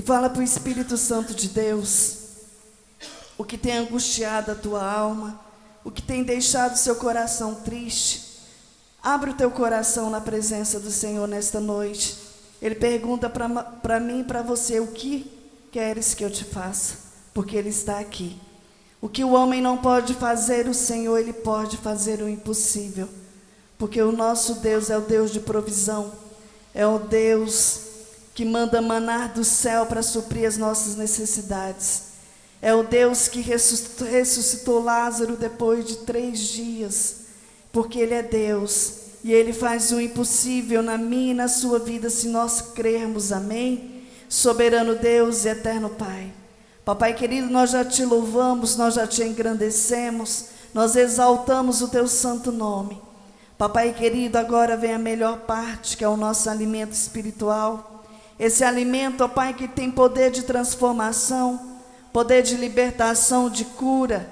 E fala para o Espírito Santo de Deus o que tem angustiado a tua alma, o que tem deixado seu coração triste. Abre o teu coração na presença do Senhor nesta noite. Ele pergunta para mim e para você: o que queres que eu te faça? Porque Ele está aqui. O que o homem não pode fazer, o Senhor, Ele pode fazer o impossível. Porque o nosso Deus é o Deus de provisão, é o Deus que manda manar do céu para suprir as nossas necessidades. É o Deus que ressuscitou Lázaro depois de 3 dias, porque Ele é Deus, e Ele faz o impossível na minha e na sua vida, se nós crermos, amém? Soberano Deus e eterno Pai. Papai querido, nós já te louvamos, nós já te engrandecemos, nós exaltamos o teu santo nome. Papai querido, agora vem a melhor parte, que é o nosso alimento espiritual. Esse alimento, ó Pai, que tem poder de transformação, poder de libertação, de cura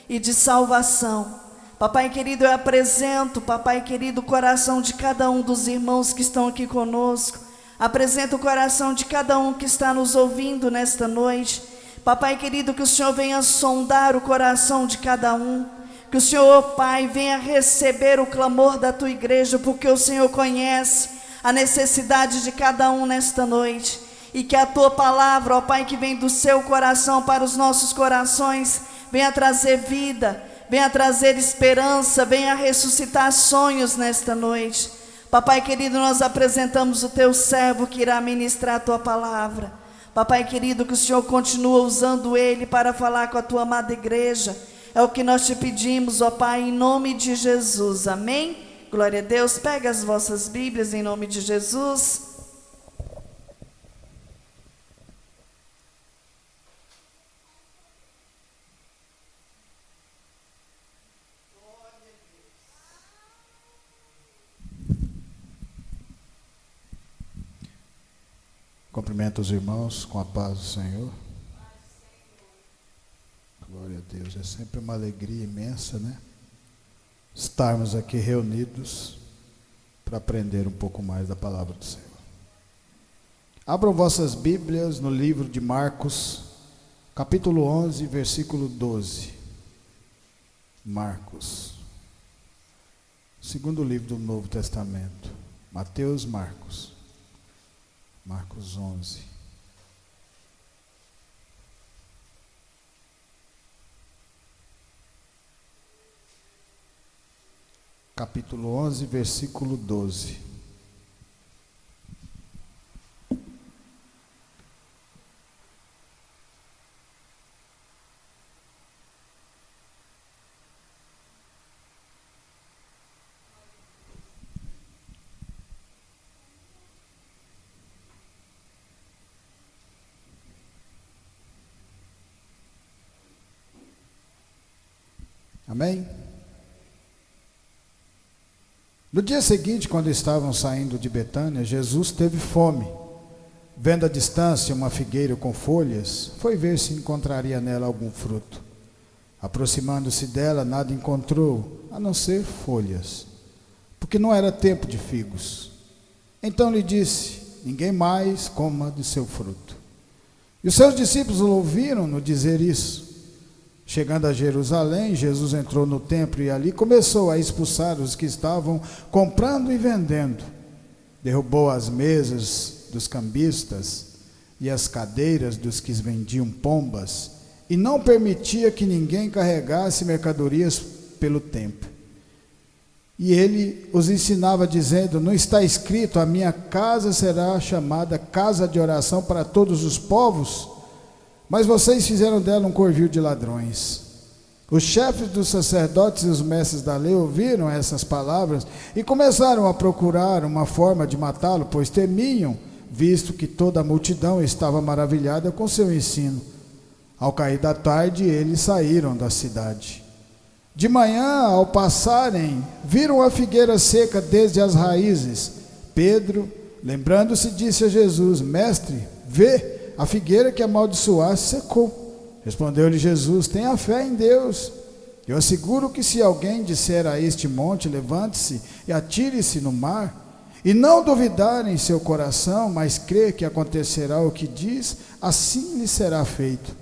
e de salvação. Papai querido, eu apresento, Papai querido, o coração de cada um dos irmãos que estão aqui conosco. Apresento o coração de cada um que está nos ouvindo nesta noite. Papai querido, que o Senhor venha sondar o coração de cada um. Que o Senhor, Pai, venha receber o clamor da tua igreja, porque o Senhor conhece a necessidade de cada um nesta noite. E que a tua palavra, ó Pai, que vem do seu coração para os nossos corações, venha trazer vida, venha trazer esperança, venha ressuscitar sonhos nesta noite. Papai querido, nós apresentamos o teu servo que irá ministrar a tua palavra. Papai querido, que o Senhor continua usando ele para falar com a tua amada igreja. É o que nós te pedimos, ó Pai, em nome de Jesus, amém? Glória a Deus. Pega as vossas Bíblias em nome de Jesus. Cumprimento os irmãos com a paz do Senhor. Glória a Deus, é sempre uma alegria imensa, né? Estarmos aqui reunidos para aprender um pouco mais da palavra do Senhor. Abram vossas Bíblias no livro de Marcos, capítulo 11, versículo 12. Marcos, segundo livro do Novo Testamento. Mateus, Marcos 11. Capítulo 11, versículo 12. Amém? No dia seguinte, quando estavam saindo de Betânia, Jesus teve fome. Vendo à distância uma figueira com folhas, foi ver se encontraria nela algum fruto. Aproximando-se dela, nada encontrou, a não ser folhas, porque não era tempo de figos. Então lhe disse: ninguém mais coma do seu fruto. E os seus discípulos ouviram-no dizer isso. Chegando a Jerusalém, Jesus entrou no templo e ali começou a expulsar os que estavam comprando e vendendo. Derrubou as mesas dos cambistas e as cadeiras dos que vendiam pombas, e não permitia que ninguém carregasse mercadorias pelo templo. E ele os ensinava dizendo: não está escrito, a minha casa será chamada casa de oração para todos os povos? Mas vocês fizeram dela um covil de ladrões. Os chefes dos sacerdotes e os mestres da lei ouviram essas palavras e começaram a procurar uma forma de matá-lo, pois temiam, visto que toda a multidão estava maravilhada com seu ensino. Ao cair da tarde, eles saíram da cidade. De manhã, ao passarem, viram a figueira seca desde as raízes. Pedro, lembrando-se, disse a Jesus: Mestre, vê, a figueira que amaldiçoaste secou. Respondeu-lhe Jesus: tenha fé em Deus. Eu asseguro que se alguém disser a este monte: levante-se e atire-se no mar, e não duvidar em seu coração, mas crer que acontecerá o que diz, assim lhe será feito.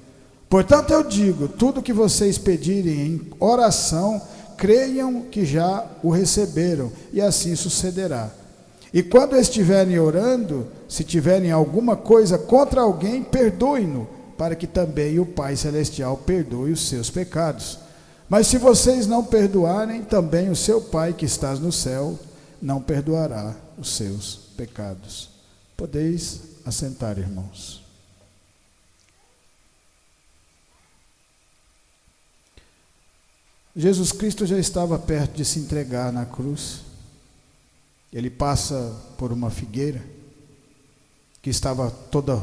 Portanto eu digo, tudo que vocês pedirem em oração, creiam que já o receberam, e assim sucederá. E quando estiverem orando, se tiverem alguma coisa contra alguém, perdoem-no, para que também o Pai Celestial perdoe os seus pecados. Mas se vocês não perdoarem, também o seu Pai que está no céu não perdoará os seus pecados. Podeis assentar, irmãos. Jesus Cristo já estava perto de se entregar na cruz. Ele passa por uma figueira que estava toda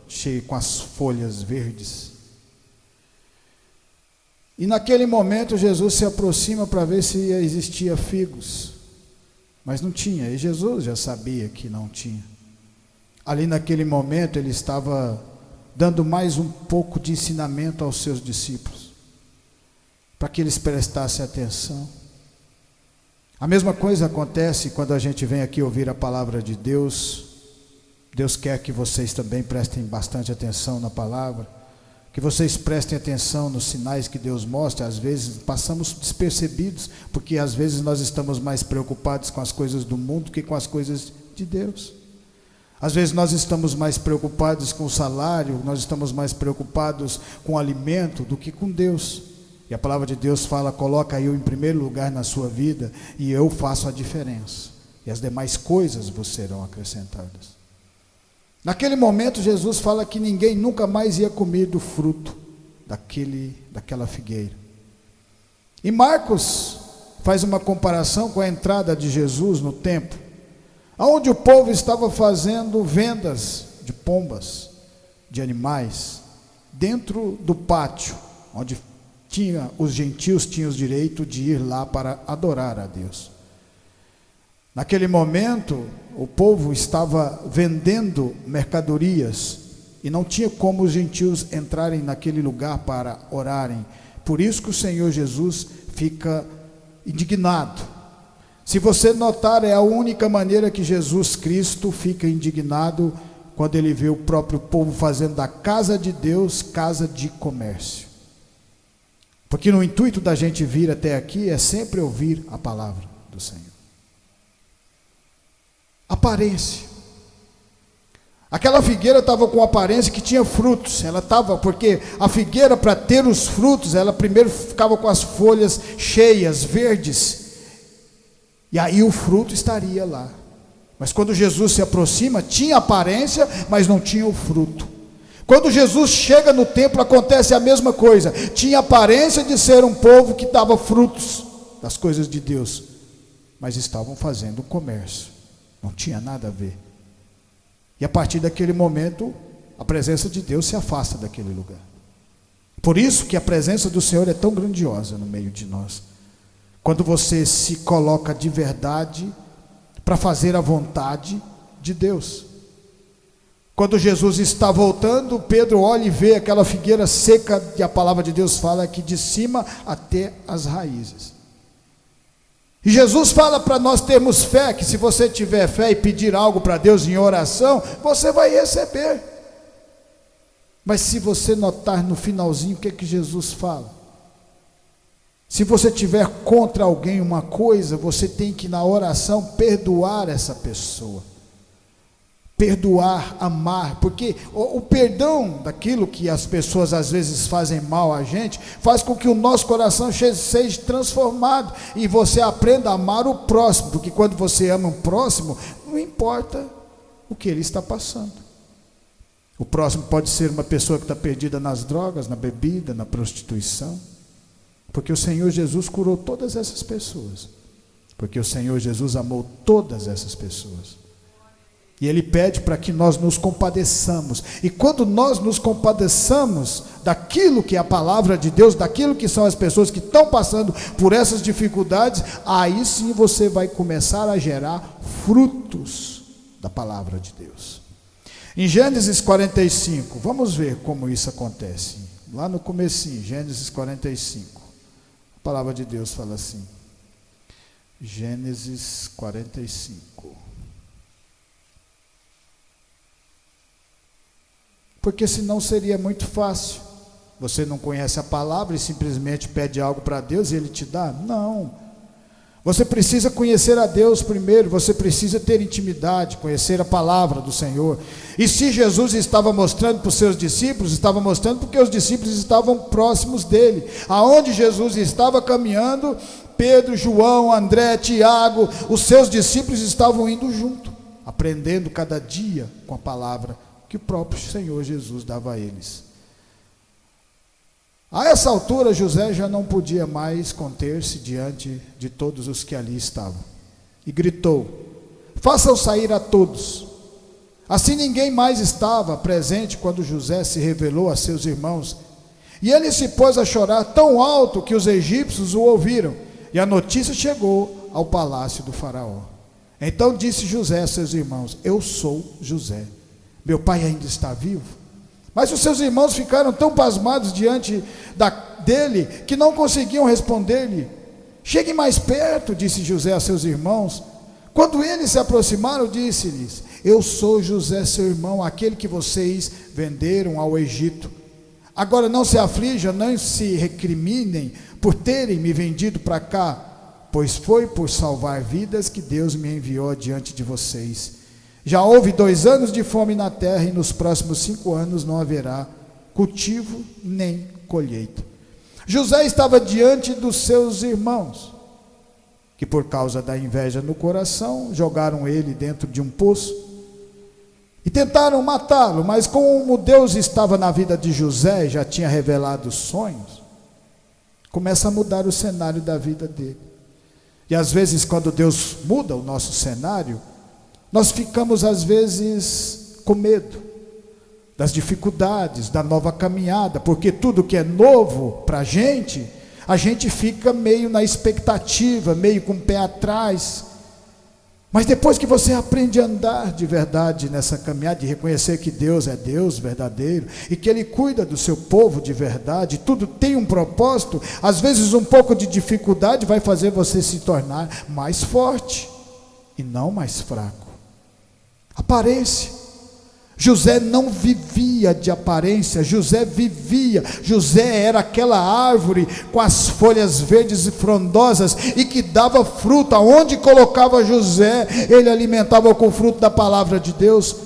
cheia com as folhas verdes. E naquele momento Jesus se aproxima para ver se existia figos, mas não tinha, e Jesus já sabia que não tinha. Ali naquele momento ele estava dando mais um pouco de ensinamento aos seus discípulos, para que eles prestassem atenção. A mesma coisa acontece quando a gente vem aqui ouvir a palavra de Deus. Deus quer que vocês também prestem bastante atenção na palavra, que vocês prestem atenção nos sinais que Deus mostra. Às vezes passamos despercebidos, porque às vezes nós estamos mais preocupados com as coisas do mundo que com as coisas de Deus. Às vezes nós estamos mais preocupados com o salário, nós estamos mais preocupados com o alimento do que com Deus. E a palavra de Deus fala, coloca eu em primeiro lugar na sua vida e eu faço a diferença. E as demais coisas vos serão acrescentadas. Naquele momento Jesus fala que ninguém nunca mais ia comer do fruto daquela figueira. E Marcos faz uma comparação com a entrada de Jesus no templo, onde o povo estava fazendo vendas de pombas, de animais, dentro do pátio, onde os gentios tinham o direito de ir lá para adorar a Deus. Naquele momento, o povo estava vendendo mercadorias e não tinha como os gentios entrarem naquele lugar para orarem. Por isso que o Senhor Jesus fica indignado. Se você notar, é a única maneira que Jesus Cristo fica indignado, quando ele vê o próprio povo fazendo da casa de Deus casa de comércio. Porque no intuito da gente vir até aqui é sempre ouvir a palavra do Senhor. Aparência. Aquela figueira estava com aparência que tinha frutos. Ela estava, porque a figueira, para ter os frutos, ela primeiro ficava com as folhas cheias, verdes. E aí o fruto estaria lá. Mas quando Jesus se aproxima, tinha aparência, mas não tinha o fruto. Quando Jesus chega no templo, acontece a mesma coisa. Tinha aparência de ser um povo que dava frutos das coisas de Deus, mas estavam fazendo comércio. Não tinha nada a ver. E a partir daquele momento, a presença de Deus se afasta daquele lugar. Por isso que a presença do Senhor é tão grandiosa no meio de nós. Quando você se coloca de verdade para fazer a vontade de Deus. Quando Jesus está voltando, Pedro olha e vê aquela figueira seca, e a palavra de Deus fala que de cima até as raízes. E Jesus fala para nós termos fé, que se você tiver fé e pedir algo para Deus em oração, você vai receber. Mas se você notar no finalzinho, o que é que Jesus fala? Se você tiver contra alguém uma coisa, você tem que na oração perdoar essa pessoa. Perdoar, amar, porque o perdão daquilo que as pessoas às vezes fazem mal a gente, faz com que o nosso coração seja transformado, e você aprenda a amar o próximo, porque quando você ama o próximo, não importa o que ele está passando. O próximo pode ser uma pessoa que está perdida nas drogas, na bebida, na prostituição, porque o Senhor Jesus curou todas essas pessoas, porque o Senhor Jesus amou todas essas pessoas. E Ele pede para que nós nos compadeçamos. E quando nós nos compadeçamos daquilo que é a palavra de Deus, daquilo que são as pessoas que estão passando por essas dificuldades, aí sim você vai começar a gerar frutos da palavra de Deus. Em Gênesis 45, vamos ver como isso acontece. Lá no comecinho, Gênesis 45. A palavra de Deus fala assim. Gênesis 45. Porque senão seria muito fácil. Você não conhece a palavra e simplesmente pede algo para Deus e Ele te dá? Não. Você precisa conhecer a Deus primeiro, você precisa ter intimidade, conhecer a palavra do Senhor. E se Jesus estava mostrando para os seus discípulos, estava mostrando porque os discípulos estavam próximos dele. Aonde Jesus estava caminhando, Pedro, João, André, Tiago, os seus discípulos estavam indo junto, aprendendo cada dia com a palavra que o próprio Senhor Jesus dava a eles. A essa altura, José já não podia mais conter-se diante de todos os que ali estavam. E gritou: façam sair a todos. Assim ninguém mais estava presente quando José se revelou a seus irmãos. E ele se pôs a chorar tão alto que os egípcios o ouviram. E a notícia chegou ao palácio do faraó. Então disse José a seus irmãos: eu sou José. Meu pai ainda está vivo? Mas os seus irmãos ficaram tão pasmados diante dele que não conseguiam responder-lhe. Cheguem mais perto, disse José a seus irmãos. Quando eles se aproximaram, disse-lhes: eu sou José, seu irmão, aquele que vocês venderam ao Egito. Agora não se aflijam, não se recriminem por terem me vendido para cá, pois foi por salvar vidas que Deus me enviou diante de vocês. Já houve 2 anos de fome na terra, e nos próximos 5 anos não haverá cultivo nem colheita. José estava diante dos seus irmãos, que por causa da inveja no coração, jogaram ele dentro de um poço e tentaram matá-lo. Mas como Deus estava na vida de José e já tinha revelado os sonhos, começa a mudar o cenário da vida dele. E às vezes, quando Deus muda o nosso cenário, nós ficamos às vezes com medo das dificuldades, da nova caminhada, porque tudo que é novo para a gente fica meio na expectativa, meio com o pé atrás. Mas depois que você aprende a andar de verdade nessa caminhada, de reconhecer que Deus é Deus verdadeiro, e que Ele cuida do seu povo de verdade, tudo tem um propósito, às vezes um pouco de dificuldade vai fazer você se tornar mais forte, e não mais fraco. Aparência. José não vivia de aparência, José era aquela árvore com as folhas verdes e frondosas e que dava fruto. Aonde colocava José, ele alimentava com o fruto da palavra de Deus.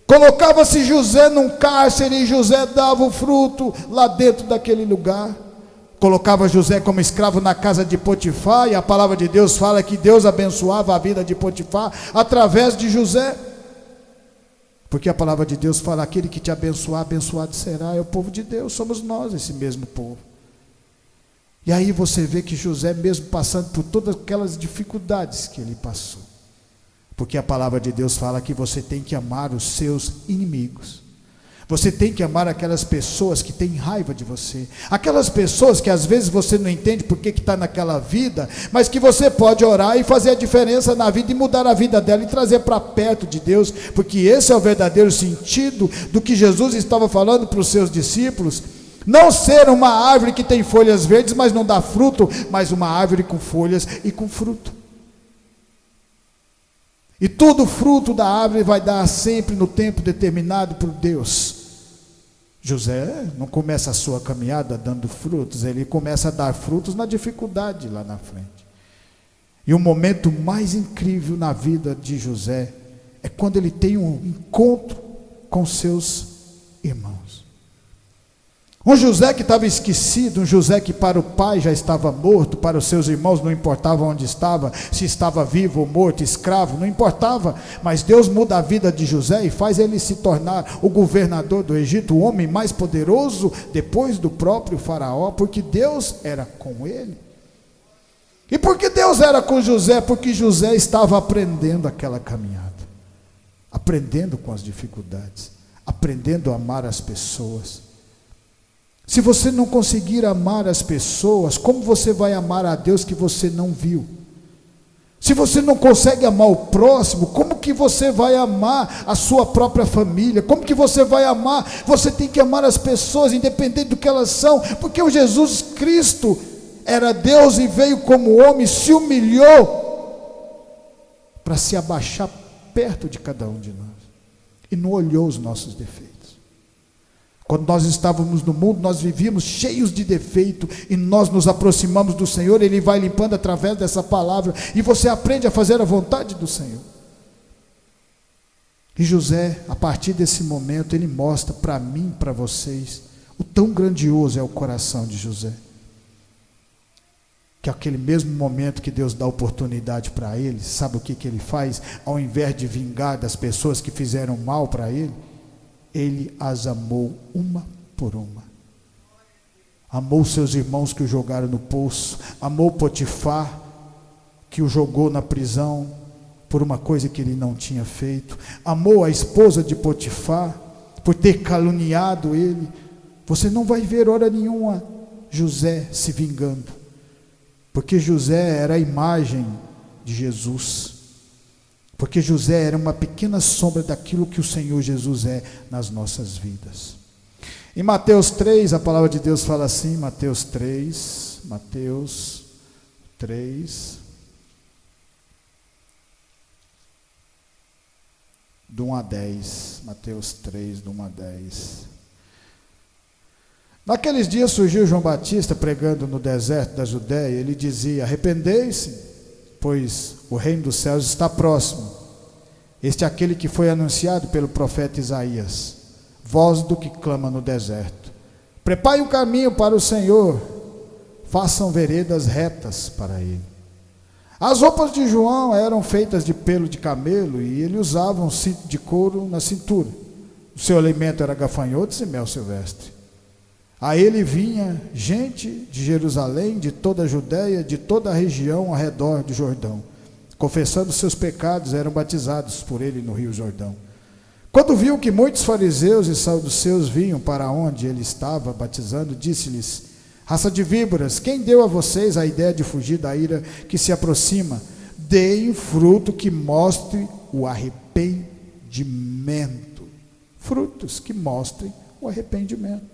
Colocava-se José num cárcere e José dava o fruto lá dentro daquele lugar. Colocava José como escravo na casa de Potifar, e a palavra de Deus fala que Deus abençoava a vida de Potifar através de José. Porque a palavra de Deus fala: aquele que te abençoar, abençoado será. É o povo de Deus, somos nós esse mesmo povo. E aí você vê que José, mesmo passando por todas aquelas dificuldades que ele passou, porque a palavra de Deus fala que você tem que amar os seus inimigos. Você tem que amar aquelas pessoas que têm raiva de você, aquelas pessoas que às vezes você não entende por que está naquela vida, mas que você pode orar e fazer a diferença na vida, e mudar a vida dela, e trazer para perto de Deus, porque esse é o verdadeiro sentido do que Jesus estava falando para os seus discípulos. Não ser uma árvore que tem folhas verdes, mas não dá fruto, mas uma árvore com folhas e com fruto. E todo fruto da árvore vai dar sempre no tempo determinado por Deus. José não começa a sua caminhada dando frutos, ele começa a dar frutos na dificuldade lá na frente. E o momento mais incrível na vida de José é quando ele tem um encontro com seus irmãos. Um José que estava esquecido, um José que para o pai já estava morto, para os seus irmãos não importava onde estava, se estava vivo ou morto, escravo, não importava, mas Deus muda a vida de José e faz ele se tornar o governador do Egito, o homem mais poderoso depois do próprio faraó, porque Deus era com ele. E por que Deus era com José? Porque José estava aprendendo aquela caminhada, aprendendo com as dificuldades, aprendendo a amar as pessoas. Se você não conseguir amar as pessoas, como você vai amar a Deus que você não viu? Se você não consegue amar o próximo, como que você vai amar a sua própria família? Como que você vai amar? Você tem que amar as pessoas, independente do que elas são, porque o Jesus Cristo era Deus e veio como homem, se humilhou para se abaixar perto de cada um de nós, e não olhou os nossos defeitos. Quando nós estávamos no mundo, nós vivíamos cheios de defeito, e nós nos aproximamos do Senhor, Ele vai limpando através dessa palavra, e você aprende a fazer a vontade do Senhor. E José, a partir desse momento, ele mostra para mim, para vocês, o tão grandioso é o coração de José. Que aquele mesmo momento que Deus dá oportunidade para ele, sabe o que ele faz? Ao invés de vingar das pessoas que fizeram mal para ele as amou uma por uma. Amou seus irmãos que o jogaram no poço, amou Potifar, que o jogou na prisão por uma coisa que ele não tinha feito, amou a esposa de Potifar, por ter caluniado ele. Você não vai ver hora nenhuma José se vingando, porque José era a imagem de Jesus, porque José era uma pequena sombra daquilo que o Senhor Jesus é nas nossas vidas. Em Mateus 3, a palavra de Deus fala assim, Mateus 3, do 1 a 10, Mateus 3, do 1 a 10. Naqueles dias surgiu João Batista pregando no deserto da Judéia. Ele dizia: arrependei-se, pois o reino dos céus está próximo. Este é aquele que foi anunciado pelo profeta Isaías, voz do que clama no deserto: prepare um caminho para o Senhor, façam veredas retas para ele. As roupas de João eram feitas de pelo de camelo, e ele usava um cinto de couro na cintura. O seu alimento era gafanhotos e mel silvestre. A ele vinha gente de Jerusalém, de toda a Judéia, de toda a região ao redor do Jordão, confessando seus pecados, eram batizados por ele no rio Jordão. Quando viu que muitos fariseus e saduceus vinham para onde ele estava batizando, disse-lhes: raça de víboras, quem deu a vocês a ideia de fugir da ira que se aproxima? Deem fruto que mostre o arrependimento. Frutos que mostrem o arrependimento.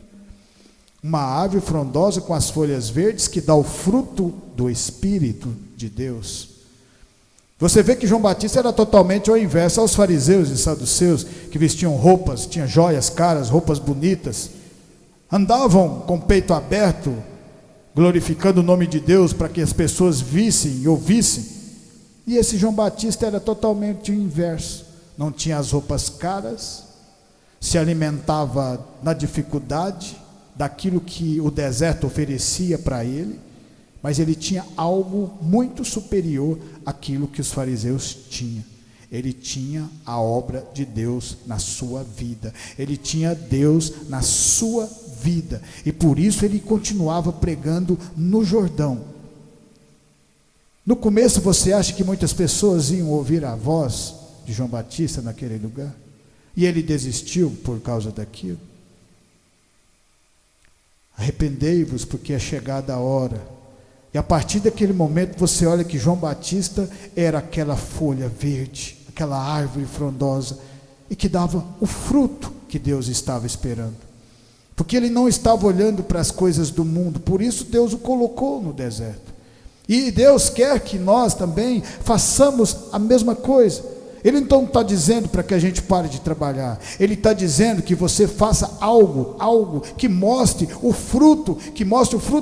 Uma árvore frondosa com as folhas verdes que dá o fruto do Espírito de Deus. Você vê que João Batista era totalmente ao inverso aos fariseus e saduceus, que vestiam roupas, tinham joias caras, roupas bonitas, andavam com o peito aberto, glorificando o nome de Deus para que as pessoas vissem e ouvissem. E esse João Batista era totalmente o inverso. Não tinha as roupas caras, se alimentava na dificuldade, daquilo que o deserto oferecia para ele, mas ele tinha algo muito superior àquilo que os fariseus tinham. Ele tinha a obra de Deus na sua vida, ele tinha Deus na sua vida, e por isso ele continuava pregando no Jordão. No começo você acha que muitas pessoas iam ouvir a voz de João Batista naquele lugar, e ele desistiu por causa daquilo? Arrependei-vos, porque é chegada a hora. E a partir daquele momento você olha que João Batista era aquela folha verde, aquela árvore frondosa, e que dava o fruto que Deus estava esperando, porque ele não estava olhando para as coisas do mundo. Por isso Deus o colocou no deserto, e Deus quer que nós também façamos a mesma coisa. Ele então está dizendo para que a gente pare de trabalhar, ele está dizendo que você faça algo que mostre o fruto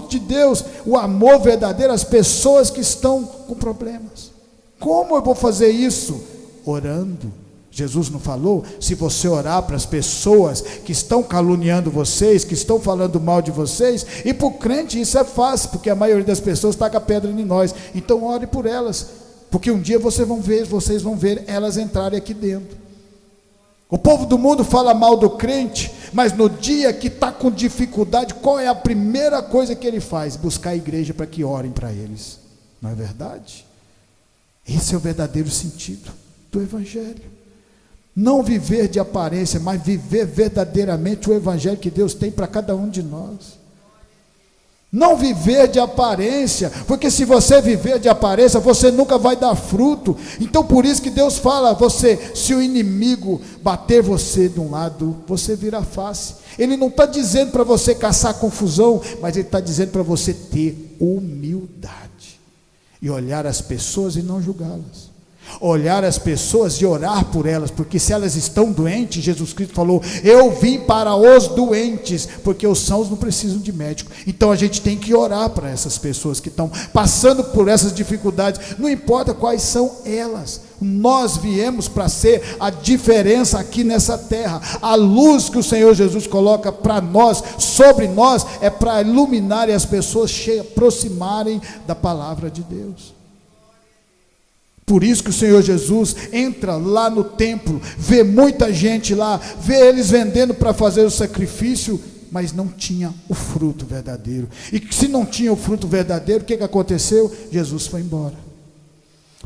de Deus, o amor verdadeiro às pessoas que estão com problemas. Como eu vou fazer isso? Orando. Jesus não falou? Se você orar para as pessoas que estão caluniando vocês, que estão falando mal de vocês, e para o crente isso é fácil, porque a maioria das pessoas taca pedra em nós. Então ore por elas, porque um dia vocês vão ver elas entrarem aqui dentro. O povo do mundo fala mal do crente, mas no dia que está com dificuldade, qual é a primeira coisa que ele faz? Buscar a igreja para que orem para eles. Não é verdade? Esse é o verdadeiro sentido do Evangelho. Não viver de aparência, mas viver verdadeiramente o Evangelho que Deus tem para cada um de nós. Não viver de aparência, porque se você viver de aparência, você nunca vai dar fruto. Então por isso que Deus fala, se o inimigo bater você de um lado, você vira a face. Ele não está dizendo para você caçar confusão, mas ele está dizendo para você ter humildade, e olhar as pessoas e não julgá-las. Olhar as pessoas e orar por elas, porque se elas estão doentes, Jesus Cristo falou: eu vim para os doentes, porque os sãos não precisam de médico. Então a gente tem que orar para essas pessoas que estão passando por essas dificuldades, não importa quais são elas. Nós viemos para ser a diferença aqui nessa terra. A luz que o Senhor Jesus coloca para nós, sobre nós, é para iluminar e as pessoas se aproximarem da palavra de Deus. Por isso que o Senhor Jesus entra lá no templo, vê muita gente lá, vê eles vendendo para fazer o sacrifício, mas não tinha o fruto verdadeiro. E se não tinha o fruto verdadeiro, o que aconteceu? Jesus foi embora.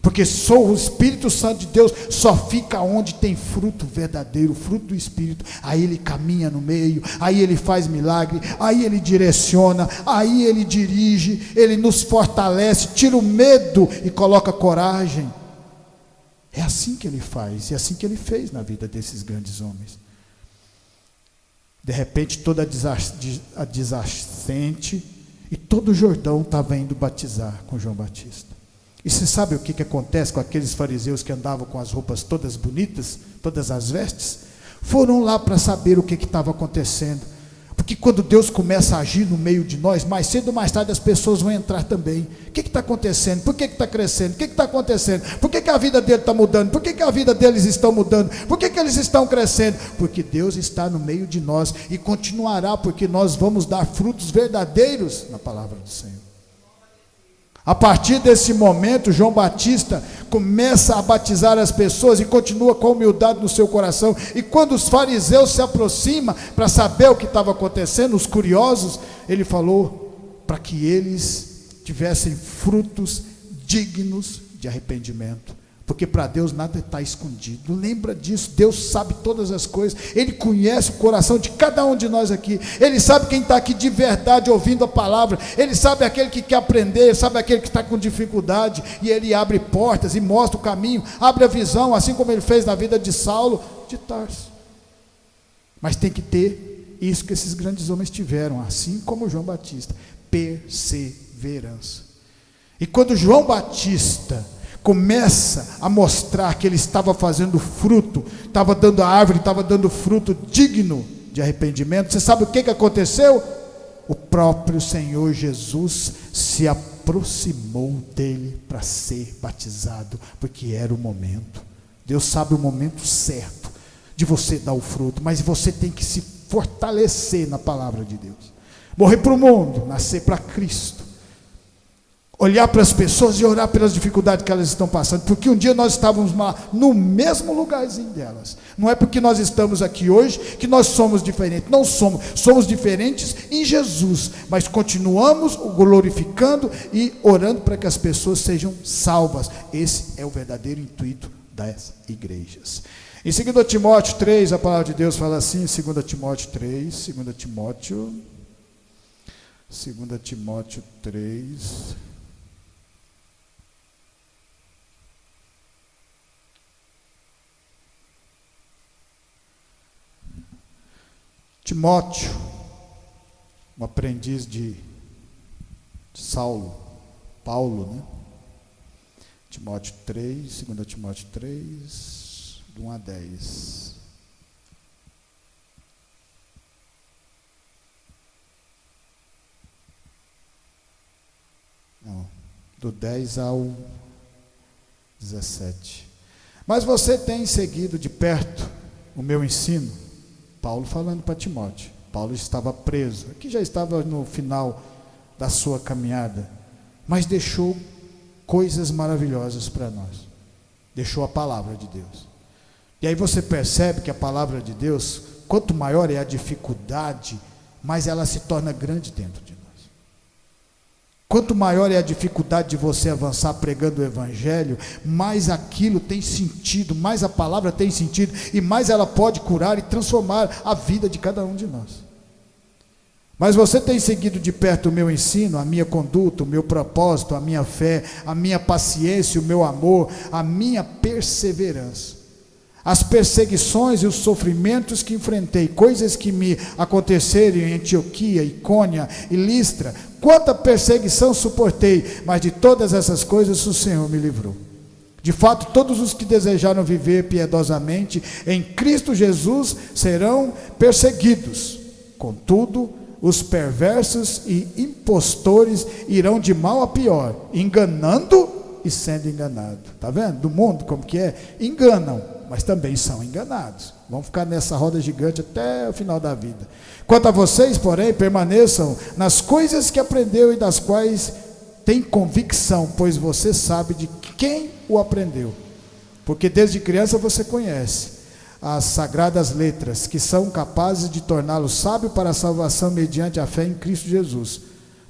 Porque só o Espírito Santo de Deus só fica onde tem fruto verdadeiro, fruto do Espírito. Aí ele caminha no meio, aí ele faz milagre, aí ele direciona, aí ele dirige, ele nos fortalece, tira o medo e coloca coragem. É assim que ele faz, e é assim que ele fez na vida desses grandes homens. De repente toda a desascente e todo o Jordão estava indo batizar com João Batista. E você sabe o que acontece com aqueles fariseus que andavam com as roupas todas bonitas, todas as vestes? Foram lá para saber o que estava acontecendo. Porque quando Deus começa a agir no meio de nós, mais cedo ou mais tarde as pessoas vão entrar também. O que está acontecendo? Por que está crescendo? O que está acontecendo? Por que a vida dele está mudando? Por que a vida deles está mudando? Por que eles estão crescendo? Porque Deus está no meio de nós e continuará, porque nós vamos dar frutos verdadeiros na palavra do Senhor. A partir desse momento, João Batista começa a batizar as pessoas e continua com a humildade no seu coração. E quando os fariseus se aproximam para saber o que estava acontecendo, os curiosos, ele falou para que eles tivessem frutos dignos de arrependimento. Porque para Deus nada está escondido. Lembra disso, Deus sabe todas as coisas. Ele conhece o coração de cada um de nós aqui. Ele sabe quem está aqui de verdade ouvindo a palavra. Ele sabe aquele que quer aprender, ele sabe aquele que está com dificuldade. E ele abre portas e mostra o caminho, abre a visão, assim como ele fez na vida de Saulo de Tarso. Mas tem que ter isso que esses grandes homens tiveram, assim como João Batista: perseverança. E quando João Batista começa a mostrar que ele estava fazendo fruto, estava dando a árvore, estava dando fruto digno de arrependimento, você sabe o que aconteceu? O próprio Senhor Jesus se aproximou dele para ser batizado, porque era o momento. Deus sabe o momento certo de você dar o fruto, mas você tem que se fortalecer na palavra de Deus, morrer para o mundo, nascer para Cristo, olhar para as pessoas e orar pelas dificuldades que elas estão passando, porque um dia nós estávamos lá no mesmo lugarzinho delas. Não é porque nós estamos aqui hoje que nós somos diferentes, não somos diferentes em Jesus, mas continuamos o glorificando e orando para que as pessoas sejam salvas. Esse é o verdadeiro intuito das igrejas. Em 2 Timóteo 3, a palavra de Deus fala assim, 2 Timóteo 3, 2 Timóteo 3, Timóteo, um aprendiz de Paulo, né? Timóteo 3, 2 Timóteo 3, do 1 a 10. Não, do 10 ao 17. Mas você tem seguido de perto o meu ensino. Paulo falando para Timóteo. Paulo estava preso, aqui já estava no final da sua caminhada, mas deixou coisas maravilhosas para nós. Deixou a palavra de Deus. E aí você percebe que a palavra de Deus, quanto maior é a dificuldade, mais ela se torna grande dentro de nós. Quanto maior é a dificuldade de você avançar pregando o Evangelho, mais aquilo tem sentido, mais a palavra tem sentido, e mais ela pode curar e transformar a vida de cada um de nós. Mas você tem seguido de perto o meu ensino, a minha conduta, o meu propósito, a minha fé, a minha paciência, o meu amor, a minha perseverança. As perseguições e os sofrimentos que enfrentei, coisas que me aconteceram em Antioquia, Icônia e Listra, quanta perseguição suportei, mas de todas essas coisas o Senhor me livrou. De fato, todos os que desejaram viver piedosamente em Cristo Jesus serão perseguidos. Contudo, os perversos e impostores irão de mal a pior, enganando e sendo enganados. Está vendo? Do mundo como que é? Enganam, mas também são enganados. Vão ficar nessa roda gigante até o final da vida. Quanto a vocês, porém, permaneçam nas coisas que aprendeu e das quais tem convicção, pois você sabe de quem o aprendeu. Porque desde criança você conhece as sagradas letras, que são capazes de torná-lo sábio para a salvação mediante a fé em Cristo Jesus.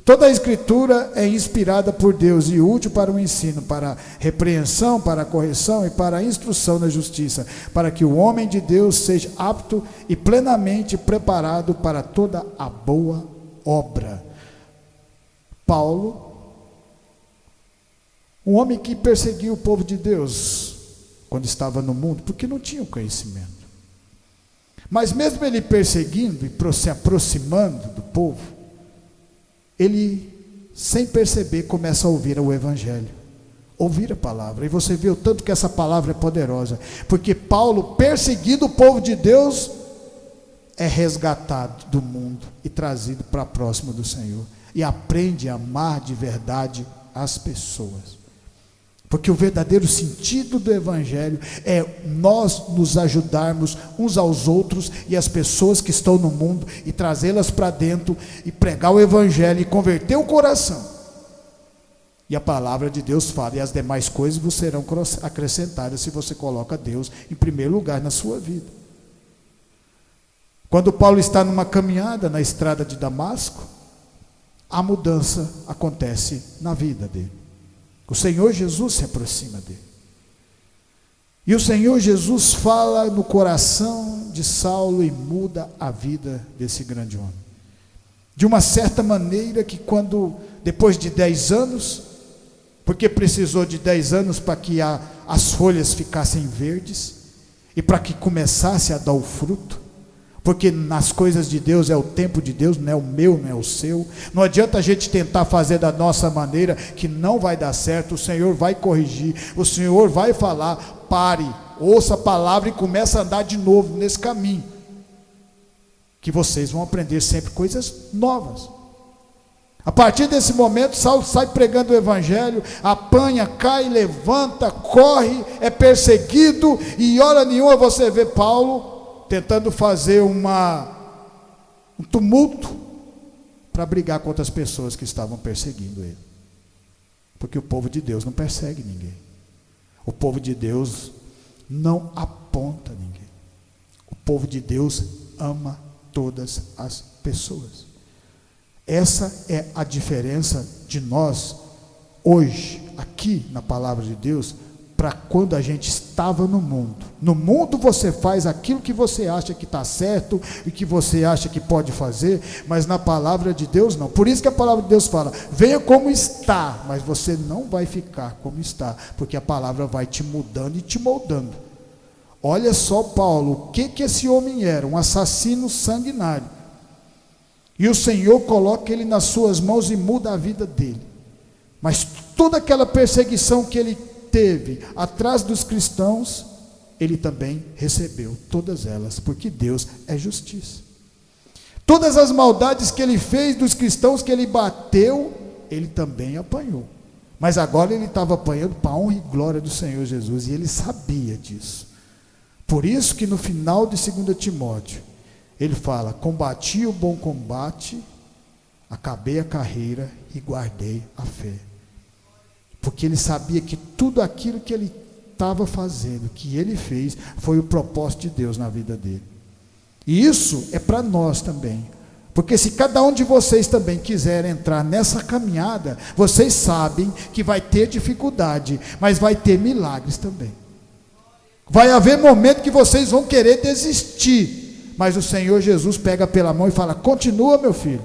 Toda a Escritura é inspirada por Deus e útil para o ensino, para a repreensão, para a correção e para a instrução na justiça, para que o homem de Deus seja apto e plenamente preparado para toda a boa obra. Paulo, um homem que perseguiu o povo de Deus quando estava no mundo, porque não tinha o conhecimento. Mas mesmo ele perseguindo e se aproximando do povo, ele, sem perceber, começa a ouvir o Evangelho, ouvir a palavra. E você vê o tanto que essa palavra é poderosa, porque Paulo, perseguindo o povo de Deus, é resgatado do mundo e trazido para próximo do Senhor, e aprende a amar de verdade as pessoas. Porque o verdadeiro sentido do Evangelho é nós nos ajudarmos uns aos outros e as pessoas que estão no mundo, e trazê-las para dentro e pregar o Evangelho e converter o coração. E a palavra de Deus fala, e as demais coisas vos serão acrescentadas se você coloca Deus em primeiro lugar na sua vida. Quando Paulo está numa caminhada na estrada de Damasco, a mudança acontece na vida dele. O Senhor Jesus se aproxima dele. E o Senhor Jesus fala no coração de Saulo e muda a vida desse grande homem. De uma certa maneira que depois de 10 anos, porque precisou de 10 anos para que as folhas ficassem verdes, e para que começasse a dar o fruto, porque nas coisas de Deus é o tempo de Deus, não é o meu, não é o seu. Não adianta a gente tentar fazer da nossa maneira, que não vai dar certo. O Senhor vai corrigir, o Senhor vai falar, pare, ouça a palavra e comece a andar de novo nesse caminho, que vocês vão aprender sempre coisas novas. A partir desse momento, Saulo sai pregando o Evangelho, apanha, cai, levanta, corre, é perseguido, e hora nenhuma você vê Paulo tentando fazer um tumulto para brigar contra as pessoas que estavam perseguindo ele. Porque o povo de Deus não persegue ninguém. O povo de Deus não aponta ninguém. O povo de Deus ama todas as pessoas. Essa é a diferença de nós hoje, aqui na palavra de Deus, para quando a gente estava no mundo. No mundo você faz aquilo que você acha que está certo e que você acha que pode fazer, mas na palavra de Deus não. Por isso que a palavra de Deus fala, venha como está, mas você não vai ficar como está, porque a palavra vai te mudando e te moldando. Olha só Paulo, o que esse homem era? Um assassino sanguinário. E o Senhor coloca ele nas suas mãos e muda a vida dele. Mas toda aquela perseguição que ele teve atrás dos cristãos, ele também recebeu todas elas, porque Deus é justiça. Todas as maldades que ele fez dos cristãos, que ele bateu, ele também apanhou. Mas agora ele estava apanhando para a honra e glória do Senhor Jesus, e ele sabia disso. Por isso que no final de 2 Timóteo, ele fala, combati o bom combate, acabei a carreira e guardei a fé. Porque ele sabia que tudo aquilo que ele estava fazendo, que ele fez, foi o propósito de Deus na vida dele. E isso é para nós também. Porque se cada um de vocês também quiser entrar nessa caminhada, vocês sabem que vai ter dificuldade, mas vai ter milagres também. Vai haver momento que vocês vão querer desistir, mas o Senhor Jesus pega pela mão e fala, continua meu filho,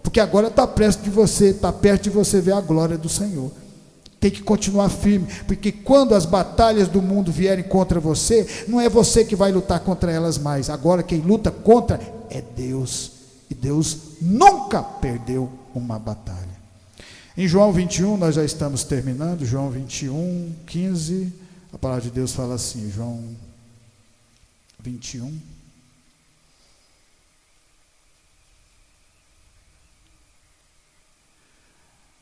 porque agora está perto de você ver a glória do Senhor. Tem que continuar firme, porque quando as batalhas do mundo vierem contra você, não é você que vai lutar contra elas mais. Agora quem luta contra é Deus, e Deus nunca perdeu uma batalha. Em João 21, nós já estamos terminando, João 21, 15 A palavra de Deus fala assim, João 21.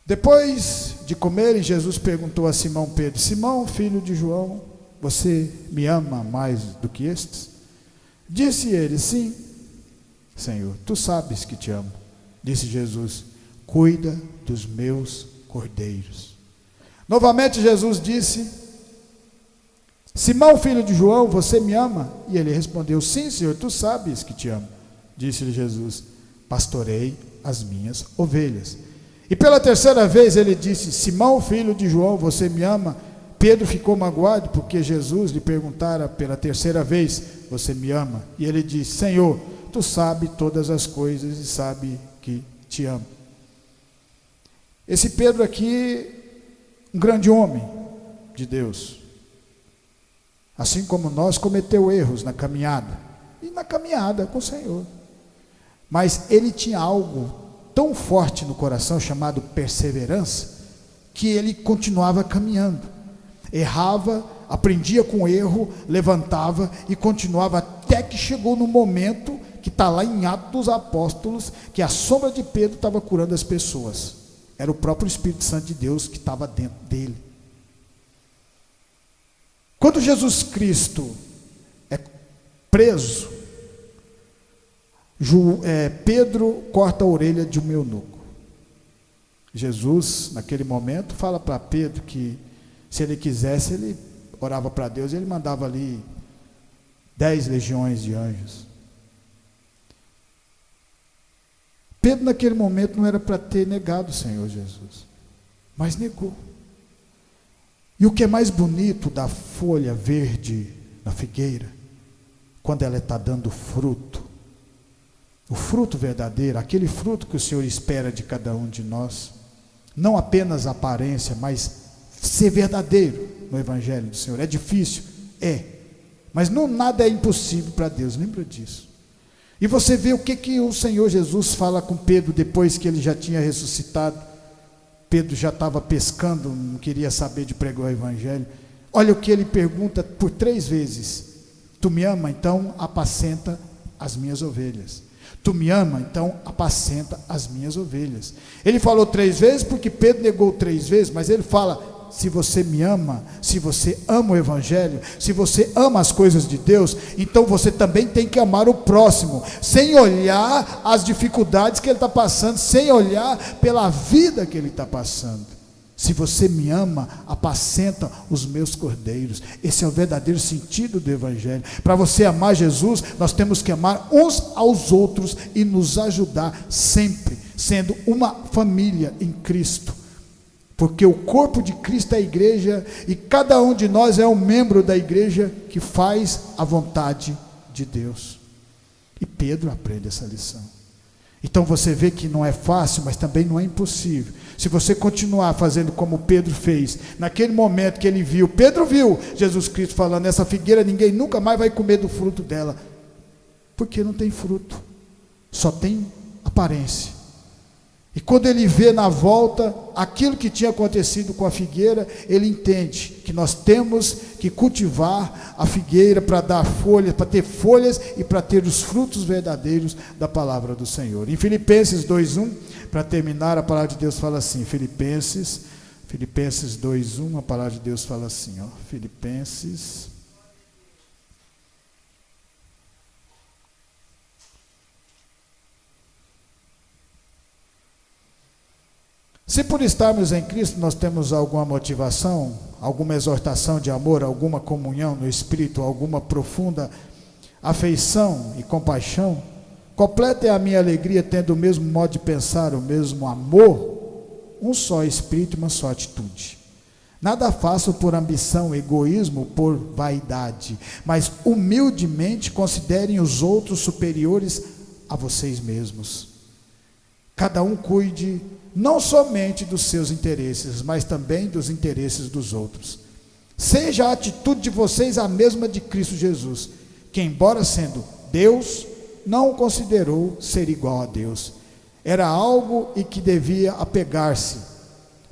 Depois de comerem, Jesus perguntou a Simão Pedro: Simão, filho de João, você me ama mais do que estes? Disse ele: sim, Senhor, tu sabes que te amo. Disse Jesus: cuida dos meus cordeiros. Novamente Jesus disse: Simão, filho de João, você me ama? E ele respondeu: sim, Senhor, tu sabes que te amo. Disse-lhe Jesus: pastorei as minhas ovelhas. E pela terceira vez ele disse: Simão, filho de João, você me ama? Pedro ficou magoado porque Jesus lhe perguntara pela terceira vez: você me ama? E ele disse: Senhor, tu sabes todas as coisas e sabe que te amo. Esse Pedro aqui, um grande homem de Deus, assim como nós, cometeu erros na caminhada, e na caminhada com o Senhor, mas ele tinha algo tão forte no coração, chamado perseverança, que ele continuava caminhando, errava, aprendia com o erro, levantava e continuava, até que chegou no momento, que está lá em Atos dos Apóstolos, que a sombra de Pedro estava curando as pessoas, era o próprio Espírito Santo de Deus que estava dentro dele. Quando Jesus Cristo é preso, Pedro corta a orelha de um eunuco. Jesus, naquele momento, fala para Pedro que, se ele quisesse, ele orava para Deus e ele mandava ali 10 legiões de anjos. Pedro, naquele momento, não era para ter negado o Senhor Jesus, mas negou. E o que é mais bonito da folha verde da figueira, quando ela está dando fruto, o fruto verdadeiro, aquele fruto que o Senhor espera de cada um de nós, não apenas a aparência, mas ser verdadeiro no Evangelho do Senhor. É difícil? É, mas não, nada é impossível para Deus, lembra disso. E você vê o que o Senhor Jesus fala com Pedro, depois que ele já tinha ressuscitado. Pedro já estava pescando, não queria saber de pregar o Evangelho. Olha o que ele pergunta por 3 vezes: tu me ama? Então apacenta as minhas ovelhas. Tu me ama? Então apacenta as minhas ovelhas. Ele falou 3 vezes porque Pedro negou 3 vezes, mas ele fala: se você me ama, se você ama o Evangelho, se você ama as coisas de Deus, então você também tem que amar o próximo, sem olhar as dificuldades que ele está passando, sem olhar pela vida que ele está passando. Se você me ama, apacenta os meus cordeiros. Esse é o verdadeiro sentido do Evangelho. Para você amar Jesus, nós temos que amar uns aos outros e nos ajudar sempre, sendo uma família em Cristo. Porque o corpo de Cristo é a igreja, e cada um de nós é um membro da igreja que faz a vontade de Deus. E Pedro aprende essa lição. Então você vê que não é fácil, mas também não é impossível. Se você continuar fazendo como Pedro fez, naquele momento que ele viu, Pedro viu Jesus Cristo falando: essa figueira ninguém nunca mais vai comer do fruto dela, porque não tem fruto, só tem aparência. E quando ele vê na volta aquilo que tinha acontecido com a figueira, ele entende que nós temos que cultivar a figueira para dar folhas, para ter folhas e para ter os frutos verdadeiros da palavra do Senhor. Em Filipenses 2:1, para terminar, a palavra de Deus fala assim, Filipenses 2:1, a palavra de Deus fala assim, Filipenses. Se por estarmos em Cristo nós temos alguma motivação, alguma exortação de amor, alguma comunhão no Espírito, alguma profunda afeição e compaixão, completa é a minha alegria tendo o mesmo modo de pensar, o mesmo amor, um só Espírito e uma só atitude. Nada faço por ambição, egoísmo, por vaidade, mas humildemente considerem os outros superiores a vocês mesmos. Cada um cuide não somente dos seus interesses, mas também dos interesses dos outros. Seja a atitude de vocês a mesma de Cristo Jesus, que embora sendo Deus, não considerou ser igual a Deus. Era algo em que devia apegar-se,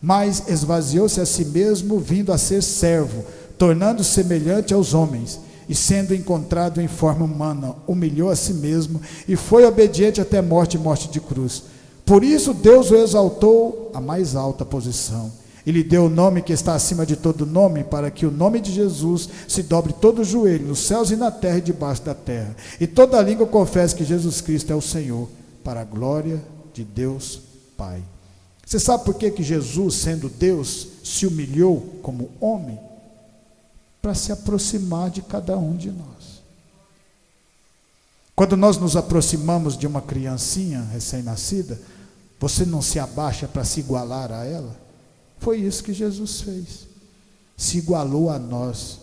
mas esvaziou-se a si mesmo, vindo a ser servo, tornando-se semelhante aos homens, e sendo encontrado em forma humana, humilhou a si mesmo, e foi obediente até morte e morte de cruz. Por isso Deus o exaltou à mais alta posição, e lhe deu o nome que está acima de todo nome, para que o nome de Jesus se dobre todo o joelho, nos céus e na terra e debaixo da terra, e toda língua confesse que Jesus Cristo é o Senhor, para a glória de Deus Pai. Você sabe por que Jesus, sendo Deus, se humilhou como homem? Para se aproximar de cada um de nós. Quando nós nos aproximamos de uma criancinha recém-nascida, você não se abaixa para se igualar a ela? Foi isso que Jesus fez. Se igualou a nós,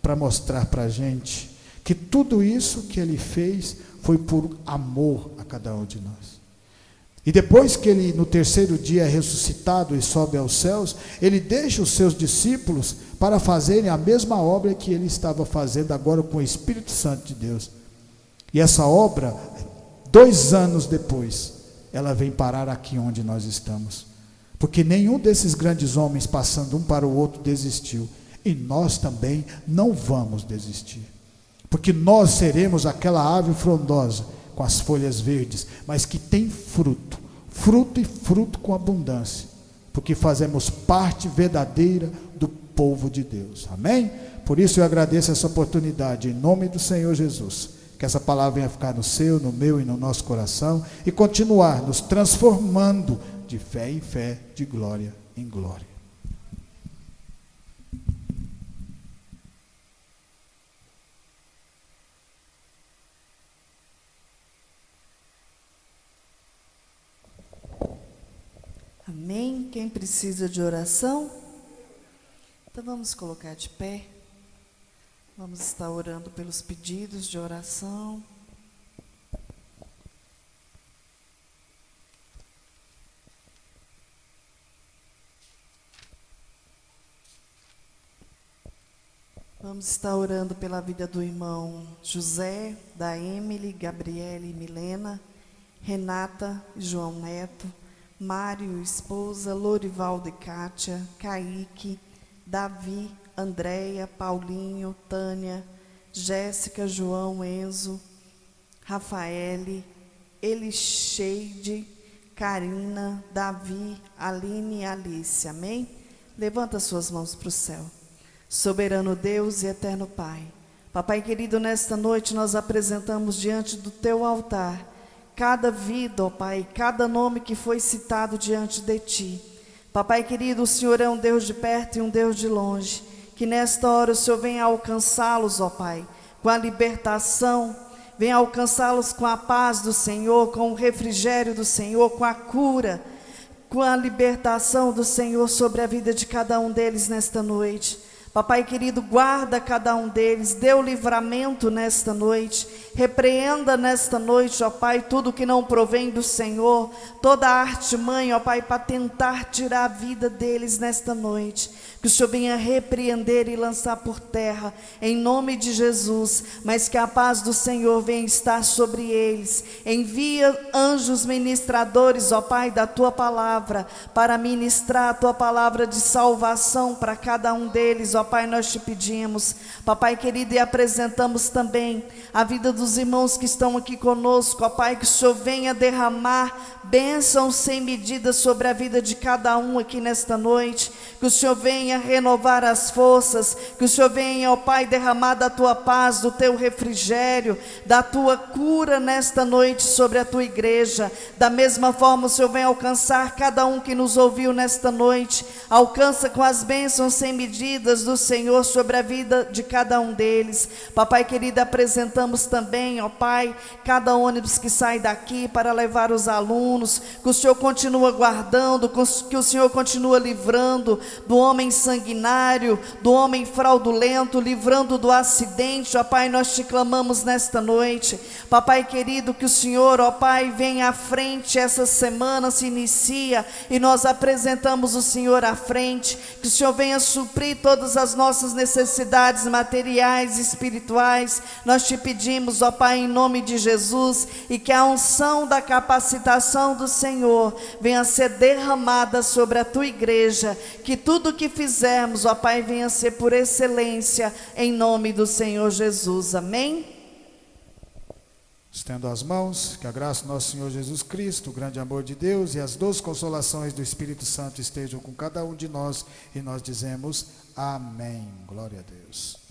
para mostrar para a gente que tudo isso que ele fez foi por amor a cada um de nós. E depois que ele no terceiro dia é ressuscitado e sobe aos céus, ele deixa os seus discípulos para fazerem a mesma obra que ele estava fazendo agora com o Espírito Santo de Deus. E essa obra, 2 anos depois, ela vem parar aqui onde nós estamos. Porque nenhum desses grandes homens, passando um para o outro, desistiu. E nós também não vamos desistir. Porque nós seremos aquela árvore frondosa, com as folhas verdes, mas que tem fruto, fruto e fruto com abundância, porque fazemos parte verdadeira do povo de Deus, amém? Por isso eu agradeço essa oportunidade, em nome do Senhor Jesus, que essa palavra venha ficar no seu, no meu e no nosso coração, e continuar nos transformando de fé em fé, de glória em glória. Amém? Quem precisa de oração? Então vamos colocar de pé. Vamos estar orando pelos pedidos de oração. Vamos estar orando pela vida do irmão José, da Emily, Gabriele e Milena, Renata e João Neto, Mário, esposa, Lorivaldo e Kátia, Kaique, Davi, Andréia, Paulinho, Tânia, Jéssica, João, Enzo, Rafaele, Elixeide, Karina, Davi, Aline e Alice, amém? Levanta suas mãos para o céu. Soberano Deus e eterno Pai, Papai querido, nesta noite nós apresentamos diante do teu altar cada vida, ó Pai, cada nome que foi citado diante de Ti. Papai querido, o Senhor é um Deus de perto e um Deus de longe. Que nesta hora o Senhor venha alcançá-los, ó Pai, com a libertação, venha alcançá-los com a paz do Senhor, com o refrigério do Senhor, com a cura, com a libertação do Senhor sobre a vida de cada um deles nesta noite. Papai querido, guarda cada um deles, dê o livramento nesta noite, repreenda nesta noite, ó Pai, tudo que não provém do Senhor, toda a artimanha, ó Pai, para tentar tirar a vida deles nesta noite. Que o Senhor venha repreender e lançar por terra, em nome de Jesus, mas que a paz do Senhor venha estar sobre eles. Envia anjos ministradores, ó Pai, da Tua palavra, para ministrar a Tua palavra de salvação para cada um deles, ó Pai, nós te pedimos. Papai querido, e apresentamos também a vida dos irmãos que estão aqui conosco, ó Pai, que o Senhor venha derramar bênçãos sem medida sobre a vida de cada um aqui nesta noite. Que o Senhor venha renovar as forças, que o Senhor venha, ó Pai, derramar da Tua paz, do Teu refrigério, da Tua cura nesta noite sobre a Tua igreja. Da mesma forma o Senhor venha alcançar cada um que nos ouviu nesta noite, alcança com as bênçãos sem medidas do Senhor sobre a vida de cada um deles. Papai querido, apresentamos também, ó Pai, cada ônibus que sai daqui para levar os alunos, que o Senhor continua guardando, que o Senhor continua livrando do homem sanguinário, do homem fraudulento, livrando do acidente, ó Pai, nós te clamamos nesta noite. Papai querido, que o Senhor, ó Pai, venha à frente, essa semana se inicia e nós apresentamos o Senhor à frente, que o Senhor venha suprir todas as nossas necessidades materiais e espirituais. Nós te pedimos, ó Pai, em nome de Jesus, e que a unção da capacitação do Senhor venha ser derramada sobre a Tua igreja, que que tudo que fizermos, ó Pai, venha ser por excelência, em nome do Senhor Jesus. Amém? Estendo as mãos, que a graça do nosso Senhor Jesus Cristo, o grande amor de Deus e as doces consolações do Espírito Santo estejam com cada um de nós, e nós dizemos amém. Glória a Deus.